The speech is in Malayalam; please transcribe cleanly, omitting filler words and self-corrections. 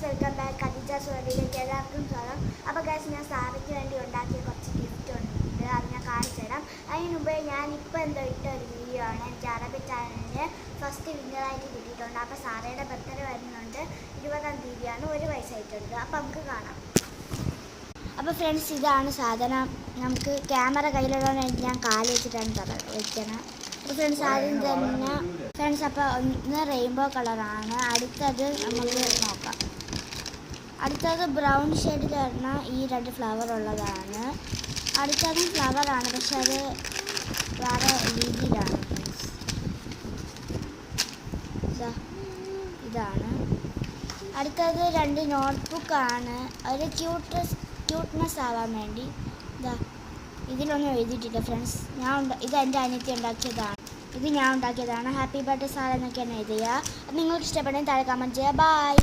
വെൽക്കം ബാക്ക് ഖദീജാസ് വേൾഡിലേക്ക് എല്ലാവർക്കും സ്വാഗതം. അപ്പോൾ ഗൈസ്, ഞാൻ സാറയ്ക്ക് വേണ്ടി ഉണ്ടാക്കിയ കുറച്ച് ഗിഫ്റ്റ് ഉണ്ട്, അത് ഞാൻ കാണിച്ചു തരാം. അതിന് മുമ്പേ ഞാനിപ്പോൾ എന്തോ ഇട്ട ഒരു വീഡിയോ ആണ്. എനിക്ക് അറബി ചാനലിന് ഫസ്റ്റ് വിന്നറായിട്ട് കിട്ടിയിട്ടുണ്ട്. അപ്പോൾ സാറയുടെ ബർത്ത്ഡേ വരുന്നുണ്ട്, 20-ാം തീയതിയാണ്, 1 വയസ്സായിട്ടുണ്ട്. അപ്പോൾ നമുക്ക് കാണാം. അപ്പോൾ ഫ്രണ്ട്സ്, ഇതാണ് സാധനം. നമുക്ക് ക്യാമറ കയ്യിലിടാൻ വേണ്ടി ഞാൻ കാല് വെച്ചിട്ടാണ് വെക്കണം. അപ്പോൾ ഫ്രണ്ട്സ്, ആദ്യം തന്നെ അപ്പോൾ ഒന്ന് റെയിൻബോ കളറാണ്. അടുത്തത് നമുക്ക് നോക്കാം. അടുത്തത് ബ്രൗൺ ഷെയ്ഡിൽ വരുന്ന ഈ 2 ഫ്ലവർ ഉള്ളതാണ്. അടുത്തത് ഫ്ലവറാണ്, പക്ഷെ അത് വേറെ രീതിയിലാണ്. ഇതാണ് അടുത്തത്. 2 നോട്ട്ബുക്കാണ്. ഒരു ക്യൂട്ട്നെസ് ആവാൻ വേണ്ടി. ഇതിലൊന്നും എഴുതിയിട്ടില്ല ഫ്രണ്ട്സ്. ഇത് എൻ്റെ അനിയത്തി ഉണ്ടാക്കിയതാണ്. ഇത് ഞാൻ ഉണ്ടാക്കിയതാണ്. ഹാപ്പി ബർത്ത്ഡേ സാർ എന്നൊക്കെയാണ് എഴുതുക. നിങ്ങൾക്ക് ഇഷ്ടപ്പെടുന്ന താഴെ കമൻറ്റ് ചെയ്യുക. ബൈ.